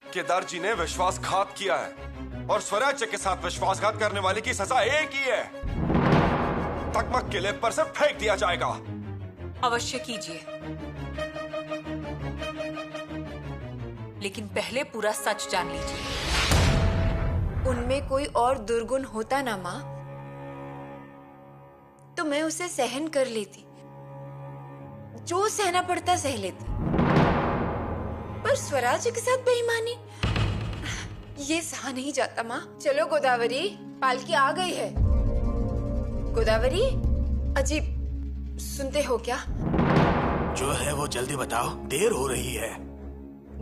केदार जी ने विश्वासघात किया है और स्वराज्य के साथ विश्वासघात करने वाले की सजा एक ही है, तकमक किले पर से फेंक दिया जाएगा। अवश्य कीजिए, लेकिन पहले पूरा सच जान लीजिए। उनमें कोई और दुर्गुण होता ना माँ, तो मैं उसे सहन कर लेती, जो सहना पड़ता सह लेती, पर स्वराज्य के साथ बेईमानी, ये सहा नहीं जाता माँ। चलो गोदावरी, पालकी आ गई है। गोदावरी, अजीब सुनते हो क्या? जो है वो जल्दी बताओ, देर हो रही है।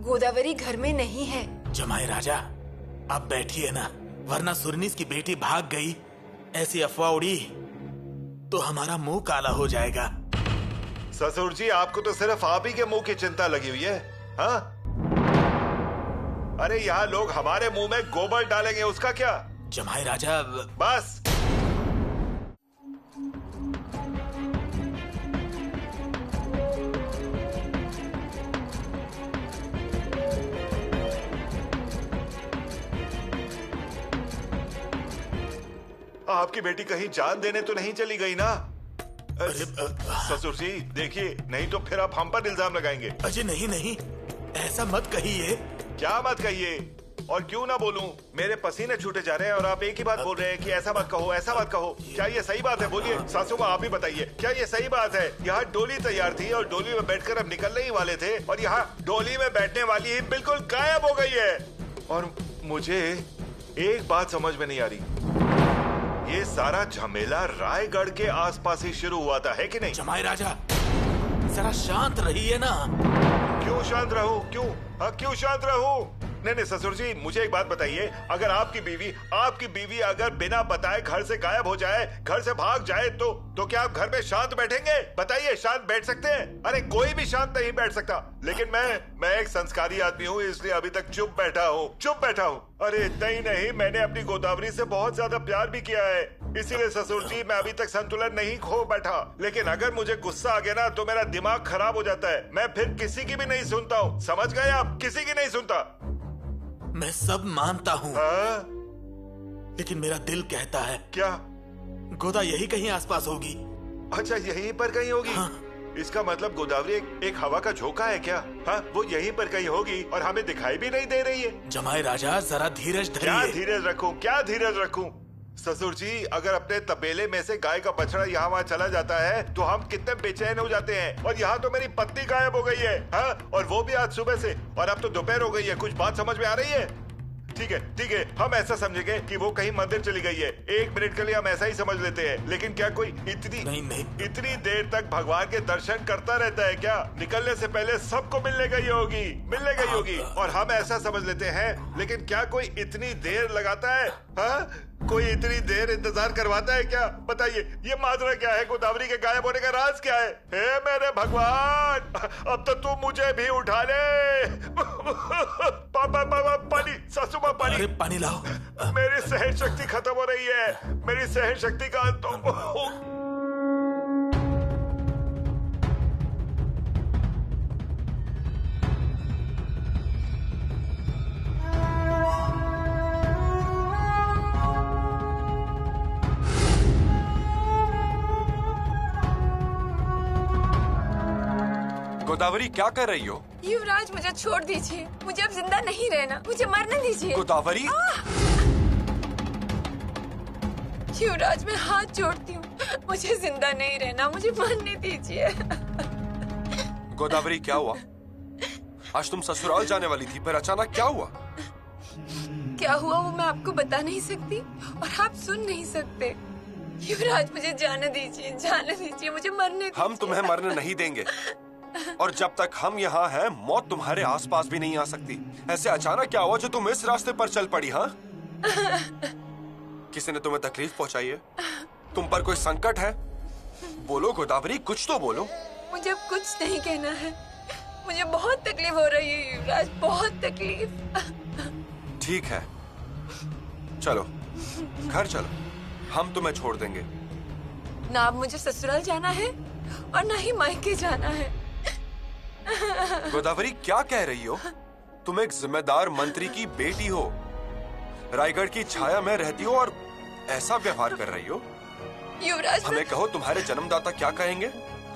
गोदावरी घर में नहीं है। जमाई राजा, अब बैठिए ना, वरना सुरनीस की बेटी भाग गई, ऐसी अफवाह उड़ी तो हमारा मुंह काला हो जाएगा। ससुर जी, आपको तो सिर्फ आप ही के मुंह की चिंता लगी हुई है। हाँ? अरे यहाँ लोग हमारे मुंह में गोबर डालेंगे, उसका क्या? जमाई राजा, बस। आपकी बेटी कहीं जान देने तो नहीं चली गई ना? ससुर जी देखिए, नहीं तो फिर आप हम पर इल्जाम लगाएंगे। अजय नहीं नहीं, ऐसा मत कहिए। क्या मत कहिए? और क्यों ना बोलूं? मेरे पसीने छूटे जा रहे हैं और आप एक ही बात बोल रहे हैं कि ऐसा मत कहो, ऐसा मत कहो। क्या ये सही बात है? बोलिए सासू माँ, आप ही बताइए, क्या ये सही बात है? यहाँ डोली तैयार थी और डोली में बैठकर अब निकलने ही वाले थे और यहाँ डोली में बैठने वाली ही बिल्कुल गायब हो गई है। और मुझे एक बात समझ में नहीं आ रही, ये सारा झमेला रायगढ़ के आसपास ही शुरू हुआ था, है कि नहीं? जमाई राजा, जरा शांत रहिए ना। क्यों शांत रहूं? क्यों शांत रहूं? नहीं ससुर जी, मुझे एक बात बताइए, अगर आपकी बीवी अगर बिना बताए घर से गायब हो जाए, घर से भाग जाए, तो क्या आप घर में शांत बैठेंगे? बताइए, शांत बैठ सकते हैं? अरे कोई भी शांत नहीं बैठ सकता, लेकिन मैं एक संस्कारी आदमी हूँ, इसलिए अभी तक चुप बैठा हूँ। अरे इतना ही नहीं, मैंने अपनी गोदावरी से बहुत ज्यादा प्यार भी किया है, इसीलिए ससुर जी मैं अभी तक संतुलन नहीं खो बैठा। लेकिन अगर मुझे गुस्सा आ गया ना, तो मेरा दिमाग खराब हो जाता है, मैं फिर किसी की भी नहीं सुनता हूँ। समझ गए आप? किसी की नहीं सुनता। मैं सब मानता हूँ, लेकिन मेरा दिल कहता है, क्या? गोदा यही कहीं आसपास होगी। अच्छा, यहीं पर कहीं होगी? हाँ। इसका मतलब गोदावरी एक हवा का झोंका है क्या? हाँ, वो यहीं पर कहीं होगी और हमें दिखाई भी नहीं दे रही है। जमाई राजा, जरा धीरज धरिए। क्या धीरज रखूं? ससुर जी, अगर अपने तबेले में से गाय का बछड़ा यहाँ वहाँ चला जाता है तो हम कितने बेचैन हो जाते हैं। और यहाँ तो मेरी पत्नी गायब हो गई है, हाँ? और वो भी आज सुबह से, और अब तो दोपहर हो गई है। कुछ बात समझ में आ रही है? ठीक है, हम ऐसा समझेंगे कि वो कहीं मंदिर चली गई है। एक मिनट के लिए हम ऐसा ही समझ लेते हैं, लेकिन क्या कोई इतनी देर तक भगवान के दर्शन करता रहता है क्या? निकलने से पहले सबको मिलने गई होगी और हम ऐसा समझ लेते हैं, लेकिन क्या कोई इतनी देर लगाता है? हाँ? कोई इतनी देर इंतजार करवाता है क्या? बताइए, ये माजरा क्या है? गोदावरी के गायब होने का राज क्या है? हे मेरे भगवान, अब तो तू मुझे भी उठा ले। पानी, सासू माँ, पानी। अरे पानी लाओ। मेरी सहन शक्ति खत्म हो रही है, मेरी सहन शक्ति का अंत हो। गोदावरी, क्या कर रही हो? युवराज, मुझे छोड़ दीजिए, मुझे अब जिंदा नहीं रहना, मुझे मरने दीजिए। गोदावरी, युवराज, मैं हाथ जोड़ती हूँ, मुझे जिंदा नहीं रहना, मुझे मरने दीजिए। गोदावरी, क्या हुआ? आज तुम ससुराल जाने वाली थी, पर अचानक क्या हुआ? क्या हुआ वो मैं आपको बता नहीं सकती और आप सुन नहीं सकते। युवराज, मुझे जाने दीजिए, मुझे मरने दीजिए। हम तुम्हें मरने नहीं देंगे, और जब तक हम यहाँ हैं, मौत तुम्हारे आसपास भी नहीं आ सकती। ऐसे अचानक क्या हुआ जो तुम इस रास्ते पर चल पड़ी? हाँ? किसी ने तुम्हें तकलीफ पहुँचाई है? तुम पर कोई संकट है? बोलो गोदावरी, कुछ तो बोलो। मुझे अब कुछ नहीं कहना है, मुझे बहुत तकलीफ हो रही है युवराज, बहुत तकलीफ। ठीक है, चलो घर चलो, हम तुम्हें छोड़ देंगे। ना अब मुझे ससुराल जाना है और ना ही मायके जाना है। गोदावरी, क्या कह रही हो? तुम एक जिम्मेदार मंत्री की बेटी हो, रायगढ़ की छाया में रहती हो और ऐसा व्यवहार कर रही हो। युवराज हमें कहो, तुम्हारे जन्मदाता क्या कहेंगे?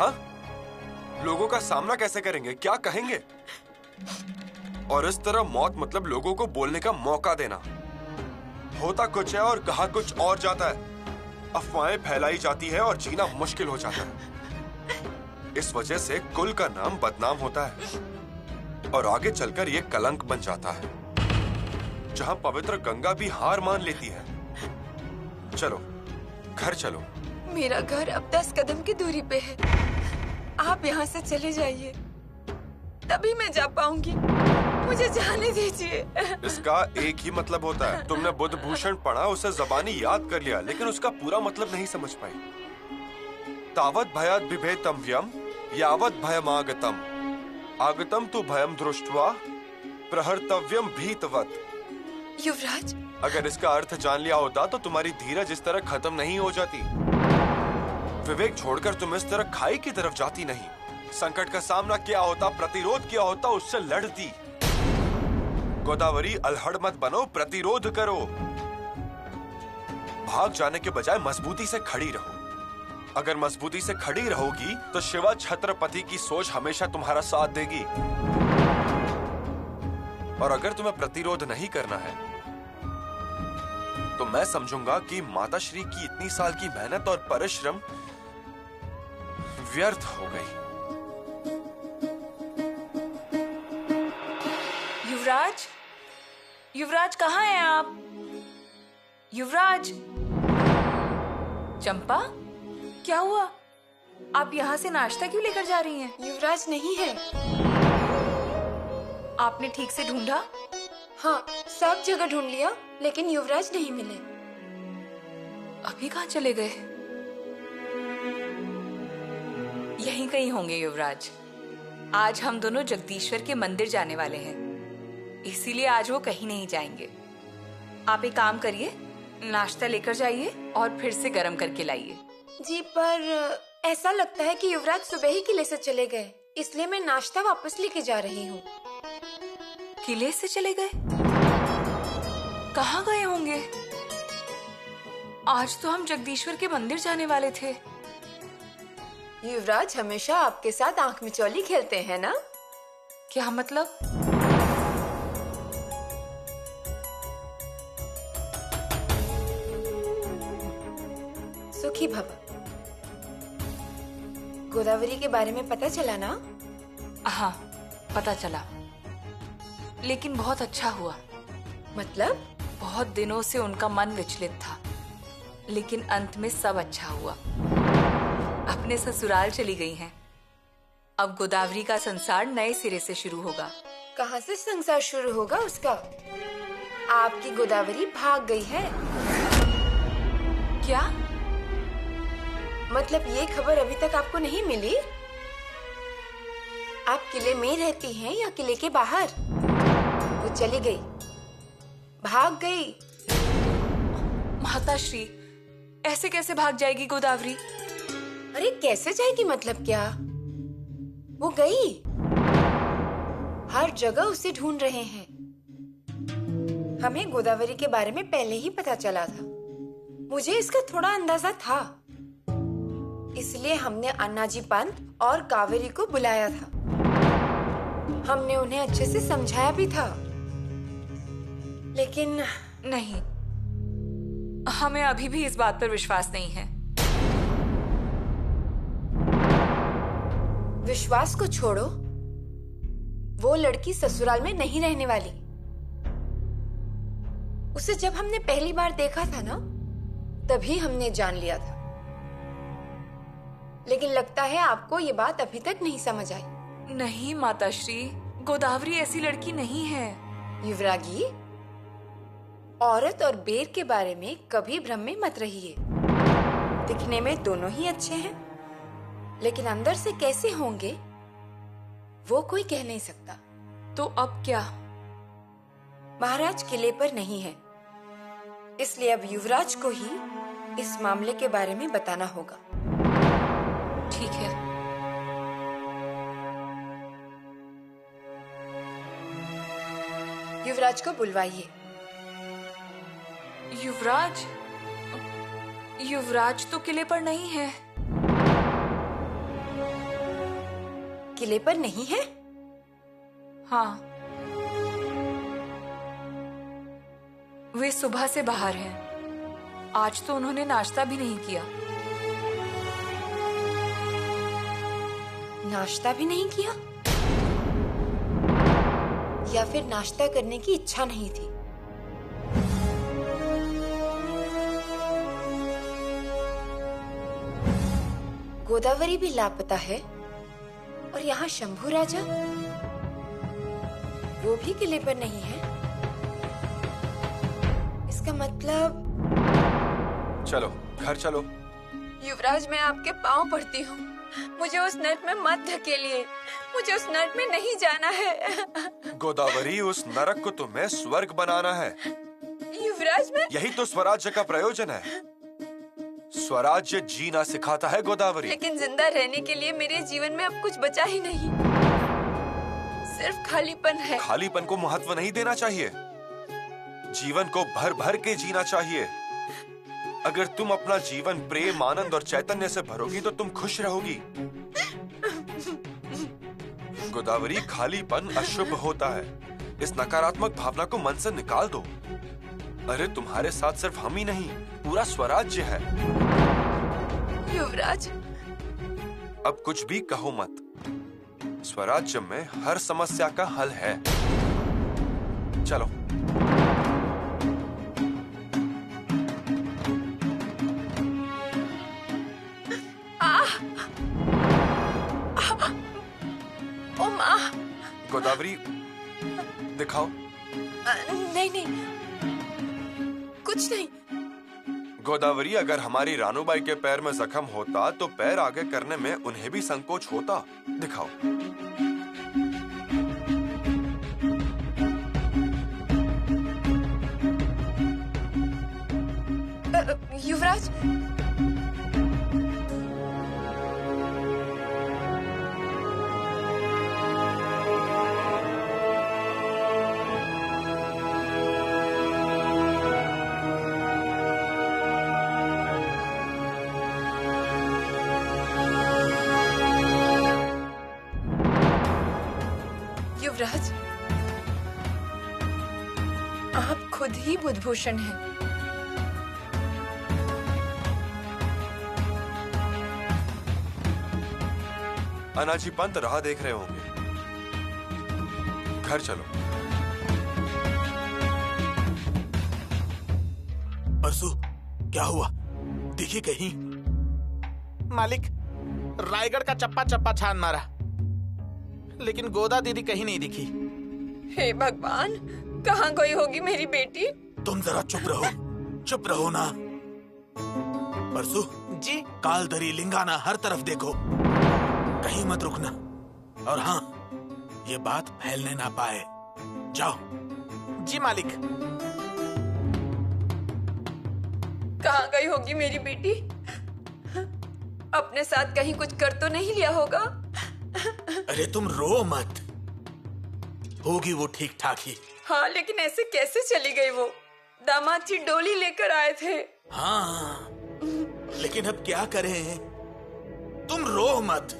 हाँ, लोगों का सामना कैसे करेंगे, क्या कहेंगे? और इस तरह मौत मतलब लोगों को बोलने का मौका देना। होता कुछ है और कहा कुछ और जाता है। अफवाहें फैलाई जाती है और जीना मुश्किल हो जाता है। इस वजह से कुल का नाम बदनाम होता है और आगे चलकर ये कलंक बन जाता है, जहां पवित्र गंगा भी हार मान लेती है। चलो, घर चलो। मेरा घर अब 10 कदम की दूरी पे है। आप यहाँ से चले जाइए, तभी मैं जा पाऊंगी। मुझे जाने दीजिए। इसका एक ही मतलब होता है। तुमने बुद्ध भूषण पढ़ा, उसे जबानी याद कर लिया, लेकिन उसका पूरा मतलब नहीं समझ पाई। तावत भयाद बिभेतम व्यम यावत भयमागतम आगतम तु भयम दृष्ट्वा प्रहर्तव्यम भीतवत। युवराज, अगर इसका अर्थ जान लिया होता तो तुम्हारी धीरज इस तरह खत्म नहीं हो जाती। विवेक छोड़कर तुम इस तरह खाई की तरफ जाती नहीं। संकट का सामना किया होता, प्रतिरोध किया होता, उससे लड़ती। गोदावरी, अल्हड़ मत बनो, प्रतिरोध करो। भाग जाने के बजाय मजबूती से खड़ी रहो। अगर मजबूती से खड़ी रहोगी तो शिवा छत्रपति की सोच हमेशा तुम्हारा साथ देगी। और अगर तुम्हें प्रतिरोध नहीं करना है तो मैं समझूंगा कि माताश्री की इतनी साल की मेहनत और परिश्रम व्यर्थ हो गई। युवराज, युवराज कहाँ हैं आप? युवराज। चंपा, क्या हुआ? आप यहाँ से नाश्ता क्यों लेकर जा रही हैं? युवराज नहीं है। आपने ठीक से ढूंढा? हाँ, सब जगह ढूंढ लिया, लेकिन युवराज नहीं मिले। अभी कहाँ चले गए? यहीं कहीं होंगे युवराज। आज हम दोनों जगदीश्वर के मंदिर जाने वाले हैं, इसीलिए आज वो कहीं नहीं जाएंगे। आप एक काम करिए, नाश्ता लेकर जाइए और फिर से गर्म करके लाइए। जी, पर ऐसा लगता है कि युवराज सुबह ही किले से चले गए, इसलिए मैं नाश्ता वापस लेके जा रही हूँ। किले से चले गए? कहाँ गए होंगे? आज तो हम जगदीश्वर के मंदिर जाने वाले थे। युवराज हमेशा आपके साथ आंख मिचौली खेलते हैं ना? क्या मतलब? सुखी भव। गोदावरी के बारे में पता चला ना? हाँ, पता चला, लेकिन बहुत अच्छा हुआ। मतलब? बहुत दिनों से उनका मन विचलित था, लेकिन अंत में सब अच्छा हुआ। अपने ससुराल चली गई हैं। अब गोदावरी का संसार नए सिरे से शुरू होगा। कहाँ से संसार शुरू होगा उसका? आपकी गोदावरी भाग गई है। क्या? मतलब ये खबर अभी तक आपको नहीं मिली? आप किले में रहती हैं या किले के बाहर? वो चली गई, भाग गई। माताश्री, ऐसे कैसे भाग जाएगी गोदावरी? अरे कैसे जाएगी मतलब क्या? वो गई। हर जगह उसे ढूंढ रहे हैं। हमें गोदावरी के बारे में पहले ही पता चला था। मुझे इसका थोड़ा अंदाजा था, इसलिए हमने अन्नाजी पंत और कावेरी को बुलाया था। हमने उन्हें अच्छे से समझाया भी था, लेकिन नहीं, हमें अभी भी इस बात पर विश्वास नहीं है। विश्वास को छोड़ो, वो लड़की ससुराल में नहीं रहने वाली। उसे जब हमने पहली बार देखा था ना, तभी हमने जान लिया था। लेकिन लगता है आपको ये बात अभी तक नहीं समझ आई। नहीं माताश्री, गोदावरी ऐसी लड़की नहीं है। युवरागी, औरत और बेर के बारे में कभी भ्रम में मत रहिए। दिखने में दोनों ही अच्छे हैं, लेकिन अंदर से कैसे होंगे वो कोई कह नहीं सकता। तो अब क्या? महाराज किले पर नहीं है, इसलिए अब युवराज को ही इस मामले के बारे में बताना होगा। ठीक है। युवराज को बुलवाइए। युवराज? युवराज तो किले पर नहीं है। किले पर नहीं है? हाँ, वे सुबह से बाहर हैं। आज तो उन्होंने नाश्ता भी नहीं किया। नाश्ता भी नहीं किया? या फिर नाश्ता करने की इच्छा नहीं थी? गोदावरी भी लापता है और यहाँ शंभू राजा, वो भी किले पर नहीं है। इसका मतलब चलो घर चलो। युवराज, मैं आपके पांव पड़ती हूँ, मुझे उस नर्क में मत धकेलिए। मुझे उस नर्क में नहीं जाना है। गोदावरी, उस नरक को तुम्हें स्वर्ग बनाना है। युवराज, मैं यही तो स्वराज्य का प्रयोजन है। स्वराज्य जीना सिखाता है गोदावरी। लेकिन जिंदा रहने के लिए मेरे जीवन में अब कुछ बचा ही नहीं, सिर्फ खालीपन है। खालीपन को महत्व नहीं देना चाहिए, जीवन को भर भर के जीना चाहिए। अगर तुम अपना जीवन प्रेम, आनंद और चैतन्य से भरोगी तो तुम खुश रहोगी। गोदावरी, खालीपन अशुभ होता है। इस नकारात्मक भावना को मन से निकाल दो। अरे तुम्हारे साथ सिर्फ हम ही नहीं, पूरा स्वराज्य है। युवराज, अब कुछ भी कहो मत, स्वराज्य में हर समस्या का हल है। चलो। ओ माँ। गोदावरी, दिखाओ। नहीं नहीं, कुछ नहीं। गोदावरी, अगर हमारी रानूबाई के पैर में जख्म होता तो पैर आगे करने में उन्हें भी संकोच होता। दिखाओ। युवराज, युवराज, आप खुद ही बुधभूषण हैं। अनाजी पंत राह देख रहे होंगे। घर चलो। परसू, क्या हुआ? दिखी कहीं? मालिक, रायगढ़ का चप्पा चप्पा छान मारा, लेकिन गोदा दीदी कहीं नहीं दिखी। हे भगवान, कहाँ गई होगी मेरी बेटी? तुम जरा चुप रहो ना। परसू जी, कालदरी, लिंगाना, हर तरफ देखो, कहीं मत रुकना। और हाँ, ये बात फैलने ना पाए। जाओ। जी मालिक। कहाँ गई होगी मेरी बेटी? अपने साथ कहीं कुछ कर तो नहीं लिया होगा? अरे तुम रो मत, होगी वो ठीक ठाक ही। हाँ, लेकिन ऐसे कैसे चली गई वो? दामाद जी डोली लेकर आए थे। हाँ, लेकिन अब क्या करें? तुम रो मत।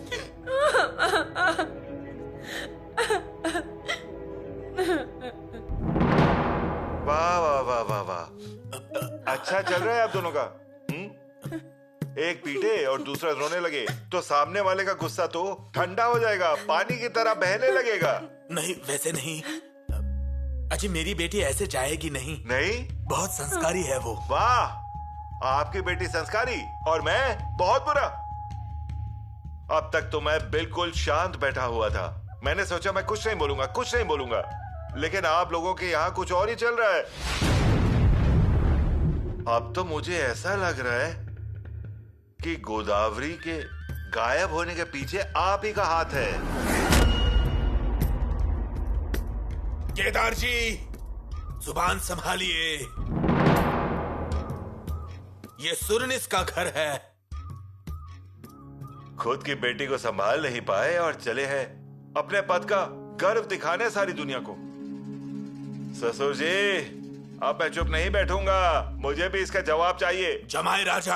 वाह वाह वाह वाह वाह, अच्छा चल रहा है आप दोनों का। एक पीटे और दूसरा रोने लगे तो सामने वाले का गुस्सा तो ठंडा हो जाएगा, पानी की तरह बहने लगेगा। नहीं, वैसे नहीं अजी, मेरी बेटी ऐसे जाएगी नहीं। नहीं? बहुत संस्कारी है वो। वाह, आपकी बेटी संस्कारी और मैं बहुत बुरा। अब तक तो मैं बिल्कुल शांत बैठा हुआ था। मैंने सोचा मैं कुछ नहीं बोलूंगा, लेकिन आप लोगों के यहाँ कुछ और ही चल रहा है। अब तो मुझे ऐसा लग रहा है कि गोदावरी के गायब होने के पीछे आप ही का हाथ है। केदार जी, जुबान संभालिए, ये सुरनिस का घर है। खुद की बेटी को संभाल नहीं पाए और चले हैं अपने पद का गर्व दिखाने सारी दुनिया को। ससुर जी, अब मैं चुप नहीं बैठूंगा, मुझे भी इसका जवाब चाहिए। जमाई राजा।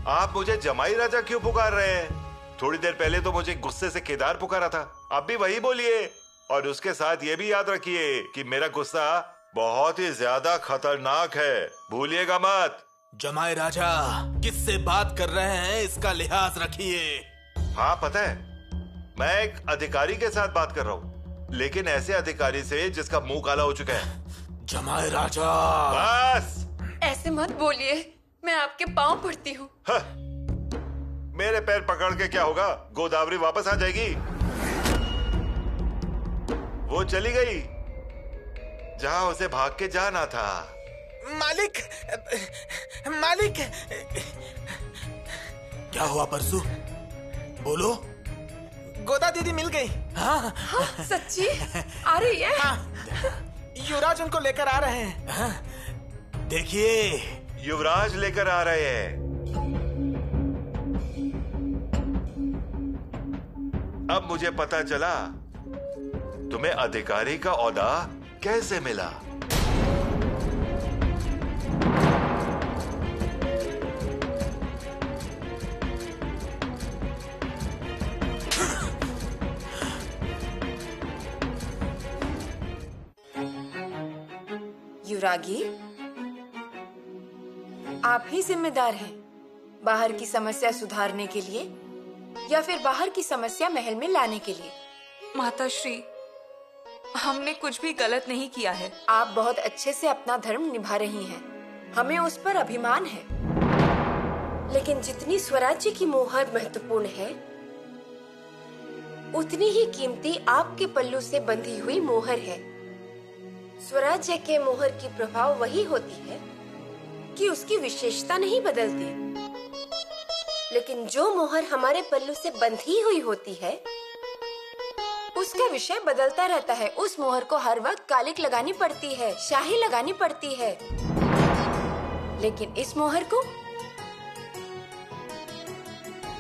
आप मुझे जमाई राजा क्यों पुकार रहे हैं? थोड़ी देर पहले तो मुझे गुस्से से केदार पुकारा था, अब भी वही बोलिए। और उसके साथ ये भी याद रखिए कि मेरा गुस्सा बहुत ही ज्यादा खतरनाक है, भूलिएगा मत। जमाई राजा, किससे बात कर रहे हैं इसका लिहाज रखिए। हाँ पता है, मैं एक अधिकारी के साथ बात कर रहा हूँ, लेकिन ऐसे अधिकारी से जिसका मुंह काला हो चुका है। जमाई राजा। बस ऐसे मत बोलिए, मैं आपके पांव पड़ती हूँ। मेरे पैर पकड़ के क्या होगा? गोदावरी वापस आ जाएगी। वो चली गई जहां उसे भाग के जाना था। मालिक, मालिक, क्या हुआ परसू? बोलो। गोदा दीदी मिल गई। हाँ, हाँ, सच्ची आ रही है? हाँ, युवराज उनको लेकर आ रहे हैं। हाँ, देखिए, युवराज लेकर आ रहे हैं। अब मुझे पता चला तुम्हें अधिकारी का ओहदा कैसे मिला। युवरागी, आप ही जिम्मेदार हैं बाहर की समस्या सुधारने के लिए या फिर बाहर की समस्या महल में लाने के लिए? माताश्री, हमने कुछ भी गलत नहीं किया है। आप बहुत अच्छे से अपना धर्म निभा रही हैं, हमें उस पर अभिमान है। लेकिन जितनी स्वराज्य की मोहर महत्वपूर्ण है, उतनी ही कीमती आपके पल्लू से बंधी हुई मोहर है। स्वराज्य के मोहर की प्रभाव वही होती है कि उसकी विशेषता नहीं बदलती, लेकिन जो मोहर हमारे पल्लू से बंधी हुई होती है, उसका विषय बदलता रहता है। उस मोहर को हर वक्त कालिक लगानी पड़ती है, शाही लगानी पड़ती है, लेकिन इस मोहर को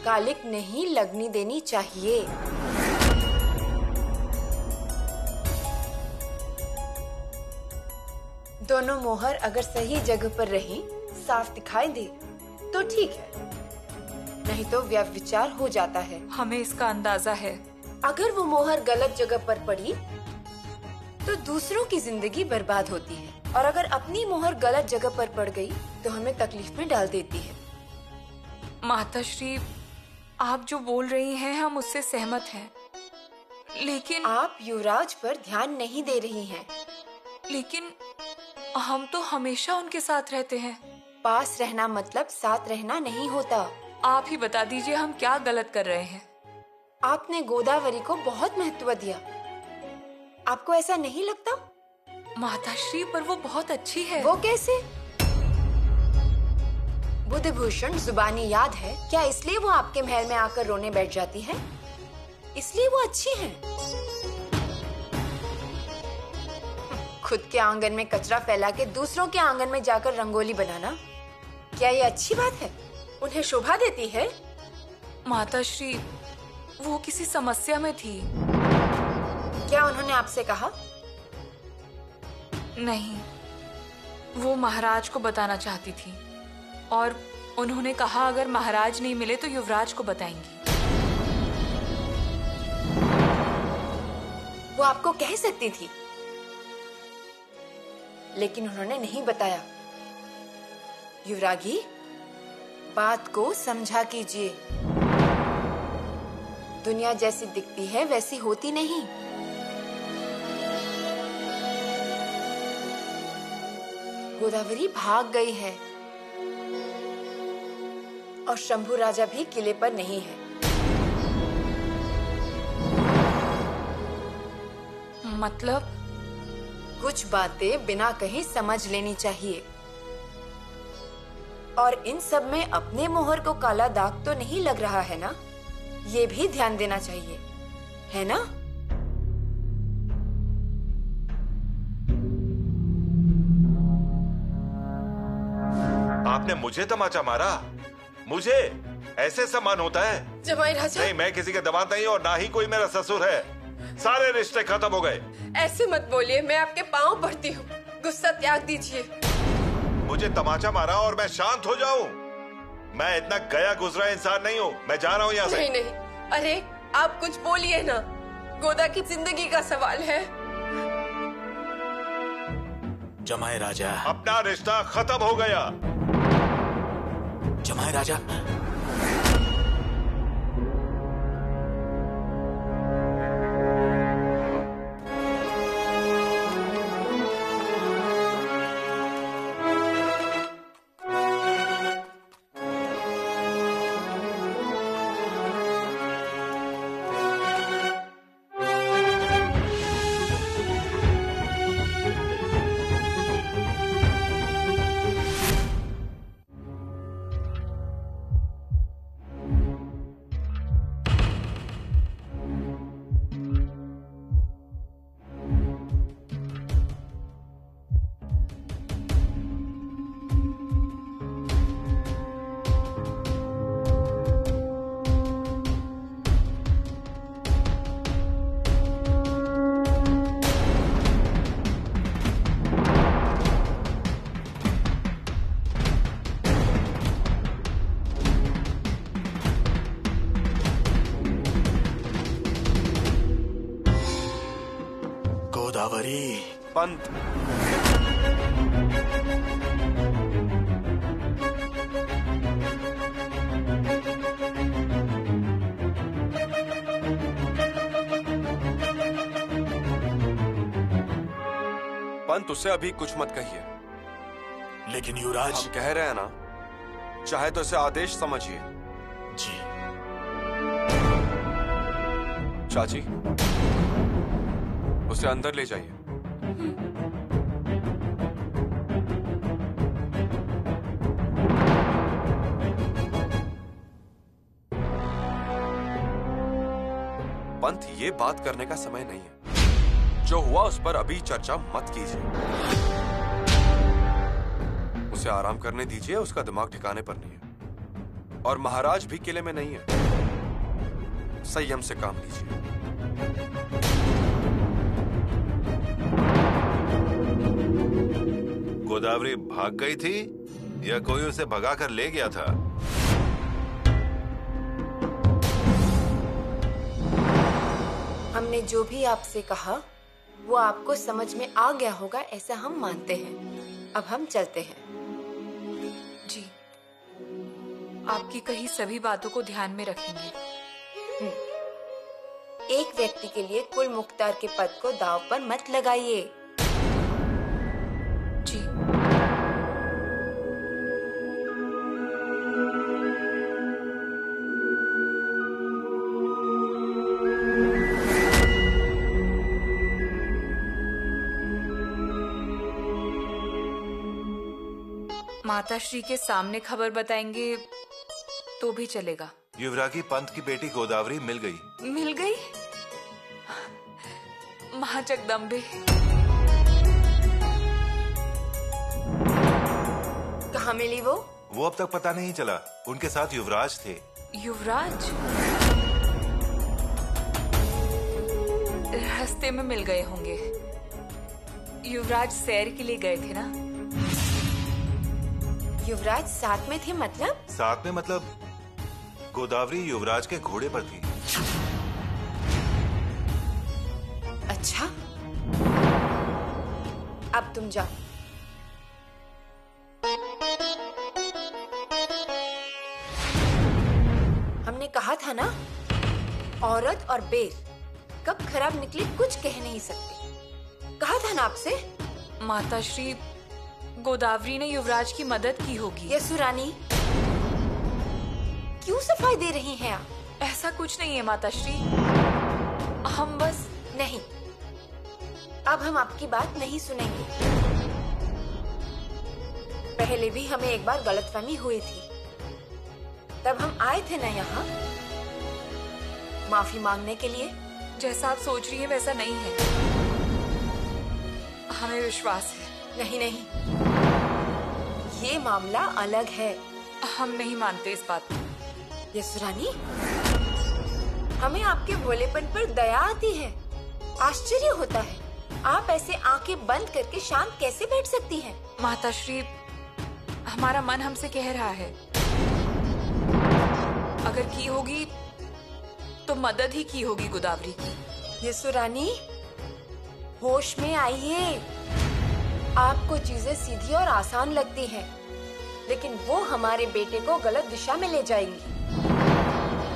कालिक नहीं लगनी देनी चाहिए। दोनों मोहर अगर सही जगह पर रही, साफ दिखाई दे तो ठीक है, नहीं तो व्यभिचार हो जाता है। हमें इसका अंदाजा है। अगर वो मोहर गलत जगह पर पड़ी तो दूसरों की जिंदगी बर्बाद होती है, और अगर अपनी मोहर गलत जगह पर पड़ गई तो हमें तकलीफ में डाल देती है। माताश्री, आप जो बोल रही हैं हम उससे सहमत हैं, लेकिन आप युवराज पर ध्यान नहीं दे रही हैं। लेकिन हम तो हमेशा उनके साथ रहते हैं। पास रहना मतलब साथ रहना नहीं होता। आप ही बता दीजिए हम क्या गलत कर रहे हैं। आपने गोदावरी को बहुत महत्व दिया, आपको ऐसा नहीं लगता? माताश्री, पर वो बहुत अच्छी है। वो कैसे? बुद्धभूषण जुबानी याद है क्या, इसलिए वो आपके महल में आकर रोने बैठ जाती है? इसलिए वो अच्छी है? खुद के आंगन में कचरा फैला के दूसरों के आंगन में जाकर रंगोली बनाना, क्या ये अच्छी बात है? उन्हें शोभा देती है? माताश्री, वो किसी समस्या में थी। क्या उन्होंने आपसे कहा? नहीं, वो महाराज को बताना चाहती थी, और उन्होंने कहा अगर महाराज नहीं मिले तो युवराज को बताएंगी। वो आपको कह सकती थी, लेकिन उन्होंने नहीं बताया। युवरागी, बात को समझा कीजिए। दुनिया जैसी दिखती है वैसी होती नहीं। गोदावरी भाग गई है और शंभू राजा भी किले पर नहीं है। मतलब? कुछ बातें बिना कहीं समझ लेनी चाहिए, और इन सब में अपने मोहर को काला दाग तो नहीं लग रहा है ना, ये भी ध्यान देना चाहिए, है ना? आपने मुझे तमाचा मारा? मुझे ऐसे सम्मान होता है? जमाई राजा, नहीं, मैं किसी के दामाद नहीं और ना ही कोई मेरा ससुर है। सारे रिश्ते खत्म हो गए। ऐसे मत बोलिए, मैं आपके पांव पड़ती हूँ। गुस्सा त्याग दीजिए। मुझे तमाचा मारा और मैं शांत हो जाऊं? मैं इतना गया गुजरा इंसान नहीं हूँ। मैं जा रहा हूँ यहाँ से। नहीं नहीं, अरे आप कुछ बोलिए ना, गोदा की जिंदगी का सवाल है। जमाए राजा, अपना रिश्ता खत्म हो गया। जमाए राजा, गोदावरी। पंत, पंत उससे अभी कुछ मत कहिए। लेकिन युवराज। हम कह रहे हैं ना, चाहे तो इसे आदेश समझिए। जी। चाची, उसे अंदर ले जाइए। पंत, ये बात करने का समय नहीं है। जो हुआ उस पर अभी चर्चा मत कीजिए। उसे आराम करने दीजिए, उसका दिमाग ठिकाने पर नहीं है। और महाराज भी किले में नहीं है। संयम से काम लीजिए। गोदावरी भाग गई थी या कोई उसे भगा कर ले गया था? हमने जो भी आपसे कहा वो आपको समझ में आ गया होगा, ऐसा हम मानते हैं। अब हम चलते हैं। जी, आपकी कही सभी बातों को ध्यान में रखेंगे। एक व्यक्ति के लिए कुल मुख्तार के पद को दांव पर मत लगाइए। जी। माताश्री के सामने खबर बताएंगे तो भी चलेगा। युवरागी पंत की बेटी गोदावरी मिल गई। मिल गई? महाजगदम्बे। कहाँ मिली वो? वो अब तक पता नहीं चला। उनके साथ युवराज थे। युवराज? रास्ते में मिल गए होंगे। युवराज सैर के लिए गए थे ना? युवराज साथ में थे? मतलब? साथ में मतलब गोदावरी युवराज के घोड़े पर थी। अच्छा, अब तुम जाओ। हमने कहा था ना, औरत और बेर कब खराब निकले कुछ कह नहीं सकते। कहा था ना आपसे। माताश्री, गोदावरी ने युवराज की मदद की होगी। यसुरानी, क्यों सफाई दे रही हैं आप? ऐसा कुछ नहीं है माताश्री, हम बस। नहीं, अब हम आपकी बात नहीं सुनेंगे। पहले भी हमें एक बार गलतफहमी हुई थी, तब हम आए थे ना यहाँ माफी मांगने के लिए। जैसा आप सोच रही हैं वैसा नहीं है, हमें विश्वास है। नहीं नहीं, ये मामला अलग है। हम नहीं मानते इस बात को। यसुरानी, हमें आपके भोलेपन पर दया आती है, आश्चर्य होता है। आप ऐसे आंखें बंद करके शांत कैसे बैठ सकती हैं? माताश्री, हमारा मन हमसे कह रहा है, अगर की होगी तो मदद ही की होगी गोदावरी की। यशोरानी, होश में आइए। आपको चीजें सीधी और आसान लगती हैं, लेकिन वो हमारे बेटे को गलत दिशा में ले जाएंगी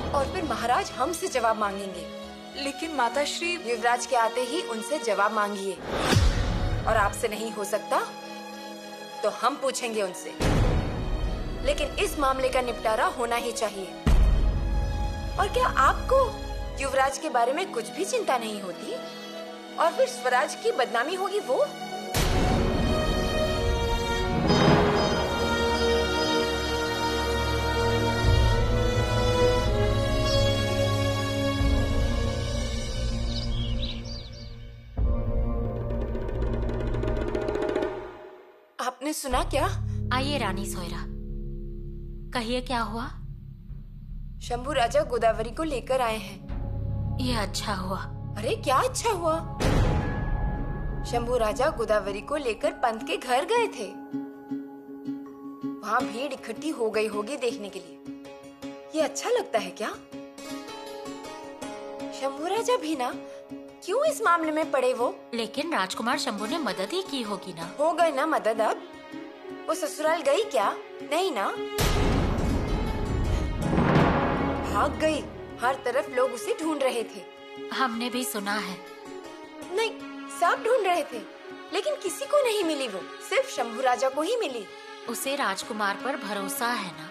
और फिर महाराज हमसे जवाब मांगेंगे। लेकिन माताश्री, युवराज के आते ही उनसे जवाब मांगिए, और आपसे नहीं हो सकता तो हम पूछेंगे उनसे। लेकिन इस मामले का निपटारा होना ही चाहिए। और क्या आपको युवराज के बारे में कुछ भी चिंता नहीं होती? और फिर स्वराज की बदनामी होगी वो? आपने सुना क्या? आइए रानी सोयरा, कहिए क्या हुआ? शंभू राजा गोदावरी को लेकर आए हैं। ये अच्छा हुआ। अरे क्या अच्छा हुआ? शंभू राजा गोदावरी को लेकर पंत के घर गए थे। वहाँ भीड़ इकट्ठी हो गई होगी देखने के लिए। ये अच्छा लगता है क्या? शंभू राजा भी ना, क्यों इस मामले में पड़े वो? लेकिन राजकुमार शंभू ने मदद ही की होगी ना। हो गए ना मदद। अब वो ससुराल गई क्या? नहीं ना, भाग गई। हर तरफ लोग उसे ढूंढ रहे थे। हमने भी सुना है। नहीं, सब ढूंढ रहे थे, लेकिन किसी को नहीं मिली। वो सिर्फ शंभू राजा को ही मिली। उसे राजकुमार पर भरोसा है ना,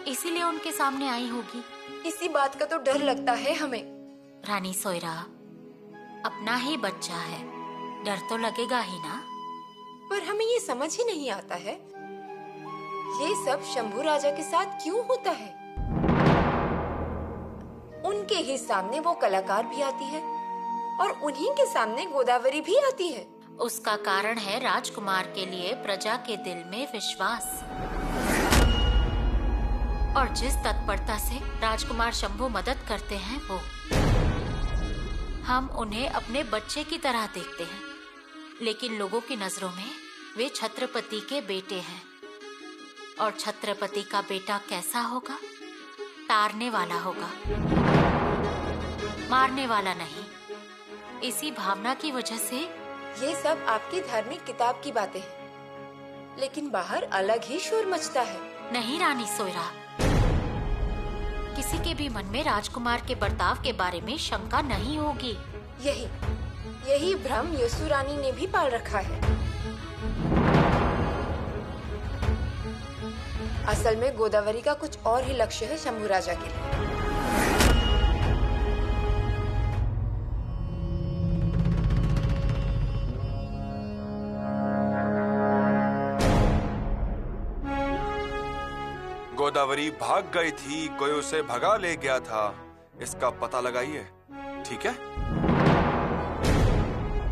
इसीलिए उनके सामने आई होगी। इसी बात का तो डर लगता है हमें। रानी सोयरा, अपना ही बच्चा है, डर तो लगेगा ही ना। पर हमें ये समझ ही नहीं आता है, ये सब शंभू राजा के साथ क्यों होता है? उनके ही सामने वो कलाकार भी आती है और उन्हीं के सामने गोदावरी भी आती है। उसका कारण है राजकुमार के लिए प्रजा के दिल में विश्वास। और जिस तत्परता से राजकुमार शंभू मदद करते हैं वो, हम उन्हें अपने बच्चे की तरह देखते हैं। लेकिन लोगों की नजरों में वे छत्रपति के बेटे हैं। और छत्रपति का बेटा कैसा होगा? तारने वाला होगा, मारने वाला नहीं। इसी भावना की वजह से ये सब आपकी धार्मिक किताब की बातें हैं, लेकिन बाहर अलग ही शोर मचता है। नहीं रानी सोयरा, किसी के भी मन में राजकुमार के बर्ताव के बारे में शंका नहीं होगी। यही भ्रम यशोरानी ने भी पाल रखा है। असल में गोदावरी का कुछ और ही लक्ष्य है शंभू राजा के लिए। गोदावरी भाग गई थी, कोई उसे भगा ले गया था, इसका पता लगाइए, ठीक है?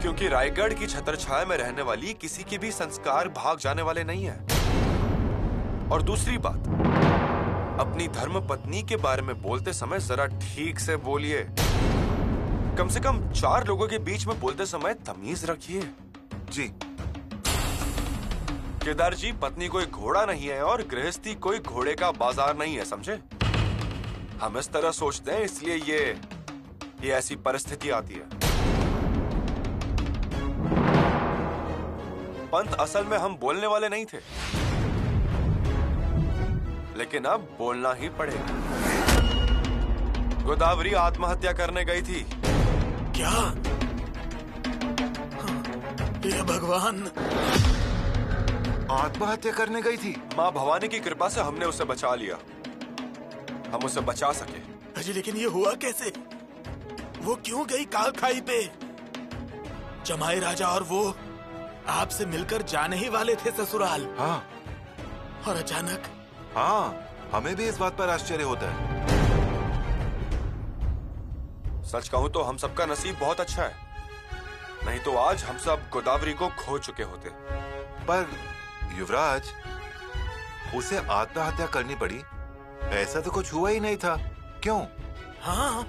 क्योंकि रायगढ़ की छत्रछाया में रहने वाली किसी के भी संस्कार भाग जाने वाले नहीं है। और दूसरी बात, अपनी धर्म पत्नी के बारे में बोलते समय जरा ठीक से बोलिए। कम से कम 4 लोगों के बीच में बोलते समय तमीज रखिए। जी। केदार जी, पत्नी कोई घोड़ा नहीं है और गृहस्थी कोई घोड़े का बाजार नहीं है, समझे? हम इस तरह सोचते हैं, इसलिए ये ऐसी परिस्थिति आती है। पंत, असल में हम बोलने वाले नहीं थे, लेकिन अब बोलना ही पड़ेगा। गोदावरी आत्महत्या करने गई थी। क्या? हे भगवान! आत्महत्या करने गई थी? माँ भवानी की कृपा से हमने उसे बचा लिया। हम उसे बचा सके। अजी, लेकिन ये हुआ कैसे? वो क्यों गई काल खाई पे? जमाई राजा और वो आपसे मिलकर जाने ही वाले थे ससुराल। हाँ। और अचानक? हाँ, हमें भी इस बात पर आश्चर्य होता है। सच कहूं तो हम सबका नसीब बहुत अच्छा है, नहीं तो आज हम सब गोदावरी को खो चुके होते। पर युवराज, उसे आत्महत्या करनी पड़ी, ऐसा तो कुछ हुआ ही नहीं था, क्यों? हाँ,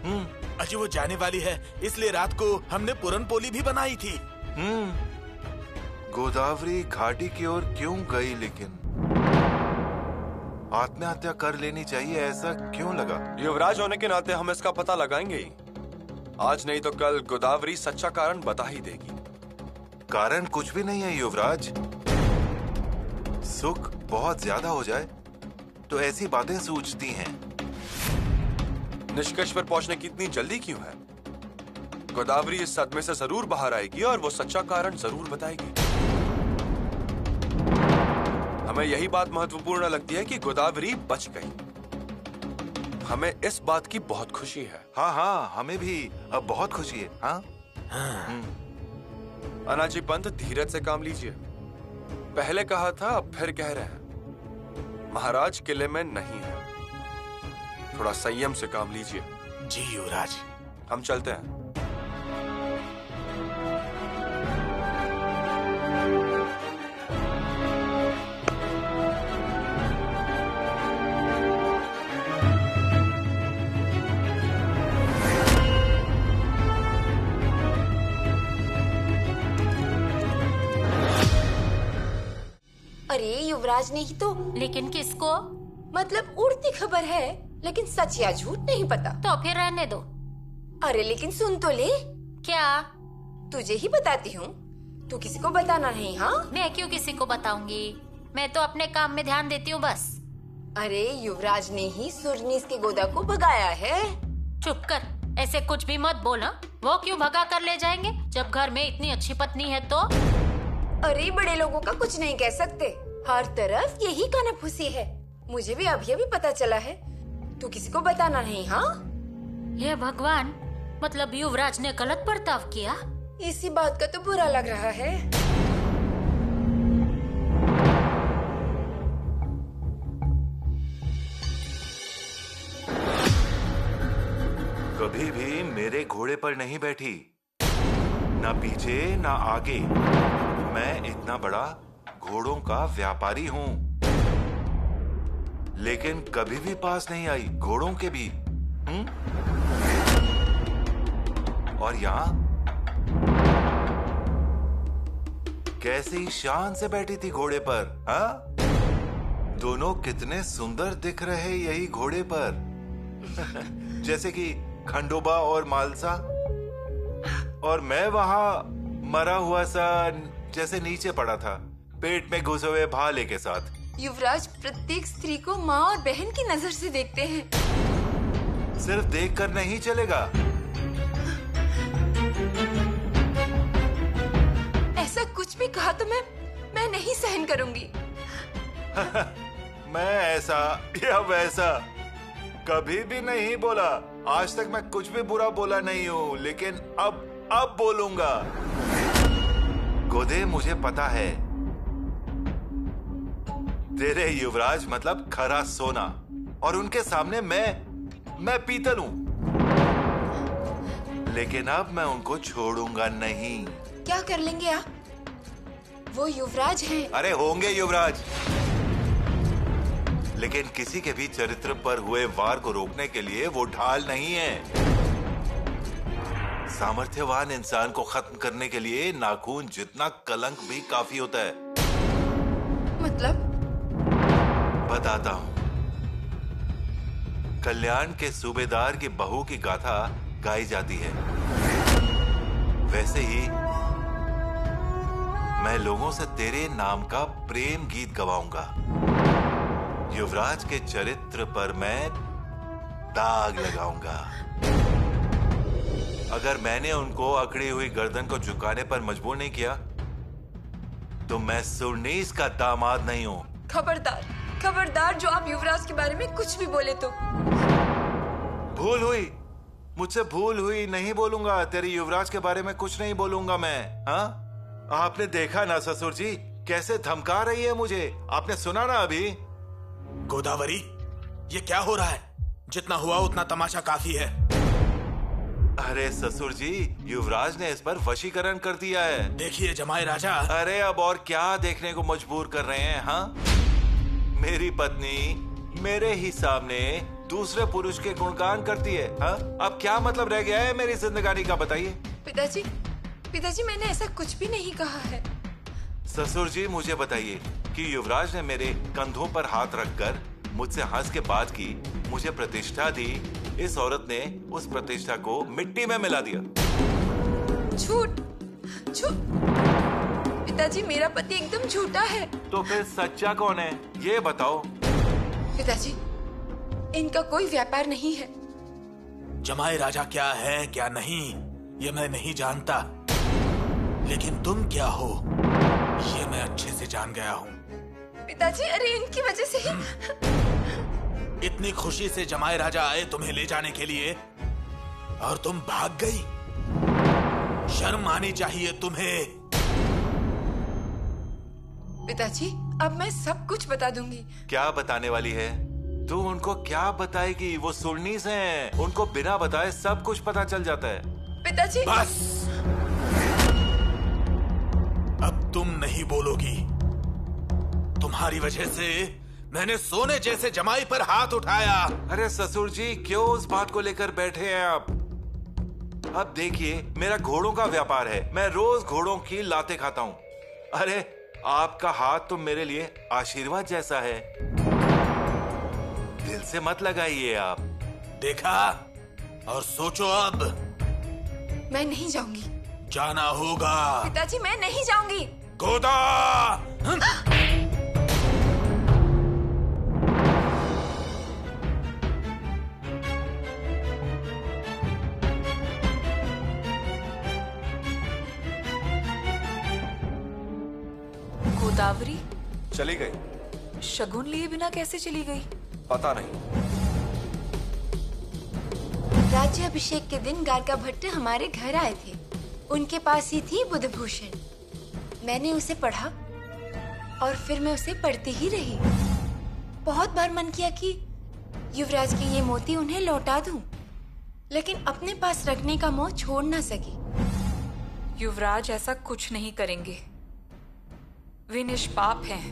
अजी वो जाने वाली है, इसलिए रात को हमने पूरन पोली भी बनाई थी। गोदावरी घाटी की ओर क्यों गई, लेकिन आत्महत्या कर लेनी चाहिए ऐसा क्यों लगा? युवराज होने के नाते हम इसका पता लगाएंगे ही। आज नहीं तो कल गोदावरी सच्चा कारण बता ही देगी। कारण कुछ भी नहीं है युवराज। सुख बहुत ज्यादा हो जाए तो ऐसी बातें सूझती हैं। निष्कर्ष पर पहुंचने की इतनी जल्दी क्यों है? गोदावरी इस सदमे से जरूर बाहर आएगी और वो सच्चा कारण जरूर बताएगी। हमें यही बात महत्वपूर्ण लगती है कि गोदावरी बच गई। हमें इस बात की बहुत खुशी है। हाँ हाँ, हमें भी अब बहुत खुशी है। हाँ अनाजी पंत, धीरज से काम लीजिए। पहले कहा था, अब फिर कह रहे हैं। महाराज किले में नहीं है, थोड़ा संयम से काम लीजिए। जी युवराज। हम चलते हैं। अरे युवराज ने ही तो। लेकिन किसको? मतलब उड़ती खबर है, लेकिन सच या झूठ नहीं पता। तो फिर रहने दो। अरे लेकिन सुन तो ले। क्या? तुझे ही बताती हूँ, तू किसी को बताना नहीं। हाँ, मैं क्यों किसी को बताऊंगी? मैं तो अपने काम में ध्यान देती हूँ बस। अरे युवराज ने ही सुरनीस के गोदा को भगाया है। चुप कर, ऐसे कुछ भी मत बोल। हाँ? वो क्यों भगा कर ले जाएंगे जब घर में इतनी अच्छी पत्नी है तो? अरे बड़े लोगों का कुछ नहीं कह सकते, हर तरफ यही कानाफूसी है। मुझे भी अभी पता चला है। तू किसी को बताना नहीं। हाँ, ये भगवान, मतलब युवराज ने गलत बर्ताव किया? इसी बात का तो बुरा लग रहा है। कभी भी मेरे घोड़े पर नहीं बैठी, ना पीछे ना आगे। मैं इतना बड़ा घोड़ों का व्यापारी हूँ, लेकिन कभी भी पास नहीं आई घोड़ों के भी। और यहाँ कैसी शान से बैठी थी घोड़े पर। हाँ, दोनों कितने सुंदर दिख रहे यही घोड़े पर। जैसे कि खंडोबा और मालसा, और मैं वहां मरा हुआ सा जैसे नीचे पड़ा था, पेट में घुसे हुए भाले के साथ। युवराज प्रत्येक स्त्री को माँ और बहन की नजर से देखते हैं। सिर्फ देखकर नहीं चलेगा। ऐसा कुछ भी कहा तो मैं नहीं सहन करूंगी। मैं ऐसा या वैसा कभी भी नहीं बोला। आज तक मैं कुछ भी बुरा बोला नहीं हूँ, लेकिन अब बोलूंगा। गोदे, मुझे पता है तेरे युवराज मतलब खरा सोना, और उनके सामने मैं पीतल हूँ। लेकिन अब मैं उनको छोड़ूंगा नहीं। क्या कर लेंगे आप? वो युवराज हैं। अरे होंगे युवराज, लेकिन किसी के भी चरित्र पर हुए वार को रोकने के लिए वो ढाल नहीं है। सामर्थ्यवान इंसान को खत्म करने के लिए नाखून जितना कलंक भी काफी होता है। मतलब? बताता हूँ। कल्याण के सूबेदार की बहू की गाथा गाई जाती है, वैसे ही मैं लोगों से तेरे नाम का प्रेम गीत गवाऊंगा। युवराज के चरित्र पर मैं दाग लगाऊंगा। अगर मैंने उनको अकड़ी हुई गर्दन को झुकाने पर मजबूर नहीं किया, तो मैं सुरनीस का दामाद नहीं हूं। खबरदार, खबरदार, जो आप युवराज के बारे में कुछ भी बोले तो। भूल हुई, मुझसे भूल हुई। नहीं बोलूंगा तेरे युवराज के बारे में, कुछ नहीं बोलूंगा मैं। हाँ, आपने देखा ना ससुर जी कैसे धमका रही है मुझे। आपने सुना ना अभी? गोदावरी, ये क्या हो रहा है? जितना हुआ उतना तमाशा काफी है। अरे ससुर जी, युवराज ने इस पर वशीकरण कर दिया है। देखिए जमाई राजा। अरे अब और क्या देखने को मजबूर कर रहे हैं? हाँ, मेरी पत्नी मेरे ही सामने दूसरे पुरुष के गुणगान करती है। हाँ, अब क्या मतलब रह गया है मेरी जिंदगानी का, बताइए। पिताजी, पिताजी मैंने ऐसा कुछ भी नहीं कहा है। ससुर जी मुझे बताइए कि युवराज ने मेरे कंधों पर हाथ रखकर मुझसे हंस के बात की, मुझे प्रतिष्ठा दी, इस औरत ने उस प्रतिष्ठा को मिट्टी में मिला दिया। झूठ झूठ पिताजी, मेरा पति एकदम झूठा है। तो फिर सच्चा कौन है ये बताओ। पिताजी इनका कोई व्यापार नहीं है। जमाई राजा क्या है क्या नहीं ये मैं नहीं जानता, लेकिन तुम क्या हो ये मैं अच्छे से जान गया हूँ। पिताजी अरे इनकी वजह से ही इतनी खुशी से जमाई राजा आए तुम्हें ले जाने के लिए और तुम भाग गई। शर्म आनी चाहिए तुम्हें। पिताजी अब मैं सब कुछ बता दूंगी। क्या बताने वाली है तू? उनको क्या बताएगी? वो सुरनीस हैं, उनको बिना बताए सब कुछ पता चल जाता है। पिताजी बस अब तुम नहीं बोलोगी। तुम्हारी वजह से मैंने सोने जैसे जमाई पर हाथ उठाया। अरे ससुर जी क्यों उस बात को लेकर बैठे हैं आप? अब देखिए मेरा घोड़ों का व्यापार है, मैं रोज घोड़ों की लातें खाता हूँ। अरे आपका हाथ तो मेरे लिए आशीर्वाद जैसा है, दिल से मत लगाइए आप। देखा और सोचो अब। मैं नहीं जाऊंगी। जाना होगा। पिताजी मैं नहीं जाऊंगी। गोदा गोदावरी चली गई। शगुन लिए बिना कैसे चली गई? पता नहीं। राज्य अभिषेक के दिन गार्गा भट्ट हमारे घर आए थे। उनके पास ही थी बुधभूषण। मैंने उसे पढ़ा और फिर मैं उसे पढ़ती ही रही। बहुत बार मन किया कि युवराज के ये मोती उन्हें लौटा दूं, लेकिन अपने पास रखने का मोह छोड़ ना सकी। युवराज ऐसा कुछ नहीं करेंगे। वे निष्पाप हैं।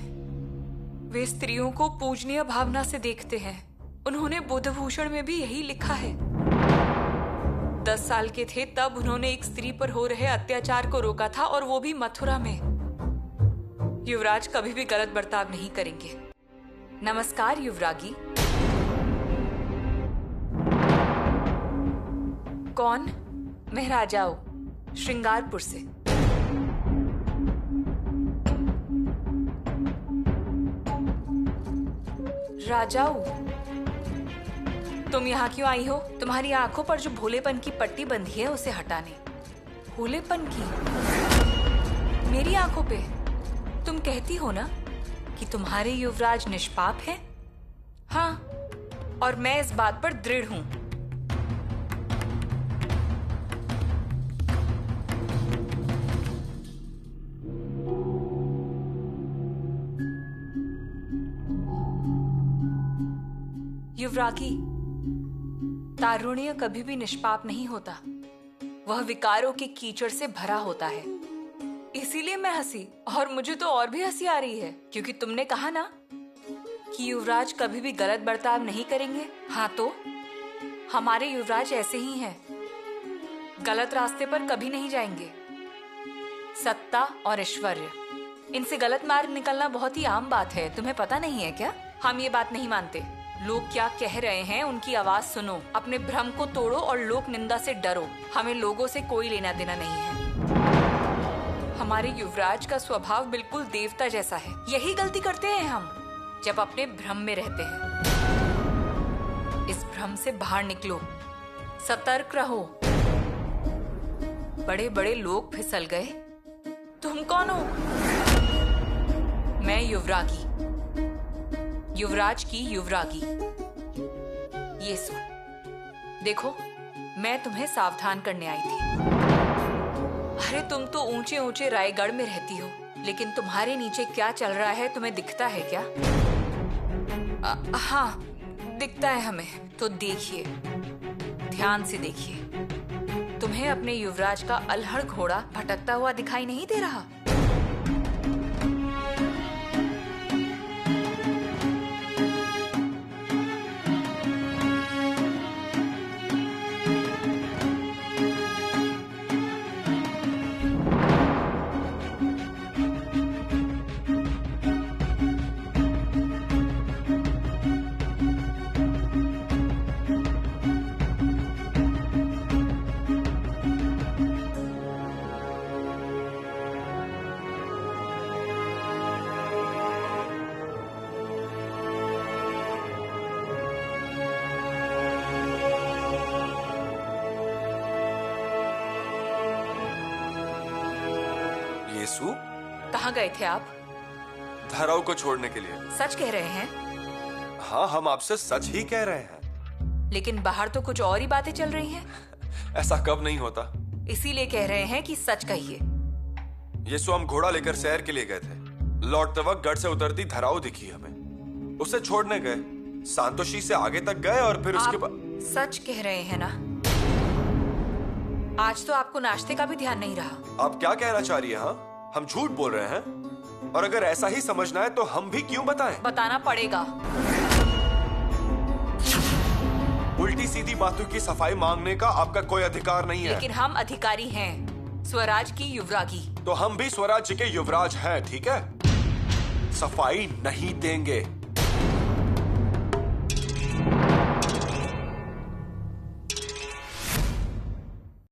वे स्त्रियों को पूजनीय भावना से देखते हैं। उन्होंने बुधभूषण में भी यही लिखा है। 10 साल के थे तब उन्होंने एक स्त्री पर हो रहे अत्याचार को रोका था, और वो भी मथुरा में। युवराज कभी भी गलत बर्ताव नहीं करेंगे। नमस्कार युवरागी। कौन? मैं राजाओ, श्रृंगारपुर से। राजाओ, तुम यहाँ क्यों आई हो? तुम्हारी आंखों पर जो भोलेपन की पट्टी बंधी है उसे हटाने। भोलेपन की? मेरी आंखों पे? तुम कहती हो ना कि तुम्हारे युवराज निष्पाप हैं? हाँ, और मैं इस बात पर दृढ़ हूं। युवरागी, तारुण्य कभी भी निष्पाप नहीं होता। वह विकारों के कीचड़ से भरा होता है। इसीलिए मैं हंसी, और मुझे तो और भी हंसी आ रही है, क्योंकि तुमने कहा ना कि युवराज कभी भी गलत बर्ताव नहीं करेंगे। हाँ, तो हमारे युवराज ऐसे ही हैं। गलत रास्ते पर कभी नहीं जाएंगे। सत्ता और ऐश्वर्य, इनसे गलत मार्ग निकलना बहुत ही आम बात है। तुम्हें पता नहीं है क्या? हम ये बात नहीं मानते। लोग क्या कह रहे हैं उनकी आवाज सुनो, अपने भ्रम को तोड़ो और लोक निंदा से डरो। हमें लोगों से कोई लेना देना नहीं है। हमारे युवराज का स्वभाव बिल्कुल देवता जैसा है। यही गलती करते हैं हम जब अपने भ्रम में रहते हैं। इस भ्रम से बाहर निकलो, सतर्क रहो। बड़े बड़े लोग फिसल गए। तुम कौन हो? मैं युवरागी, युवराज की युवरागी। ये सो देखो, मैं तुम्हें सावधान करने आई थी। अरे तुम तो ऊंचे ऊंचे रायगढ़ में रहती हो, लेकिन तुम्हारे नीचे क्या चल रहा है तुम्हें दिखता है क्या? हाँ, दिखता है हमें। तो देखिए, ध्यान से देखिए। तुम्हें अपने युवराज का अल्हड़ घोड़ा भटकता हुआ दिखाई नहीं दे रहा? कहाँ गए थे आप? धराऊ को छोड़ने के लिए। सच कह रहे हैं? हाँ, हम आपसे सच ही कह रहे हैं। लेकिन बाहर तो कुछ और ही बातें चल रही हैं। ऐसा कब नहीं होता। इसीलिए कह रहे हैं कि सच कहिए। यीशु, हम घोड़ा लेकर सैर के लिए गए थे। लौटते वक्त गढ़ से उतरती धराऊ दिखी हमें, उसे छोड़ने गए। सांतोषी से आगे तक गए और फिर उसके बाद। सच कह रहे हैं ना? आज तो आपको नाश्ते का भी ध्यान नहीं रहा। आप क्या कहना चाह रही है? हाँ, हम झूठ बोल रहे हैं? और अगर ऐसा ही समझना है तो हम भी क्यों बताएं? बताना पड़ेगा। उल्टी सीधी बातों की सफाई मांगने का आपका कोई अधिकार नहीं है। लेकिन हम अधिकारी हैं, स्वराज की युवरागी। तो हम भी स्वराज्य के युवराज हैं, ठीक है? सफाई नहीं देंगे।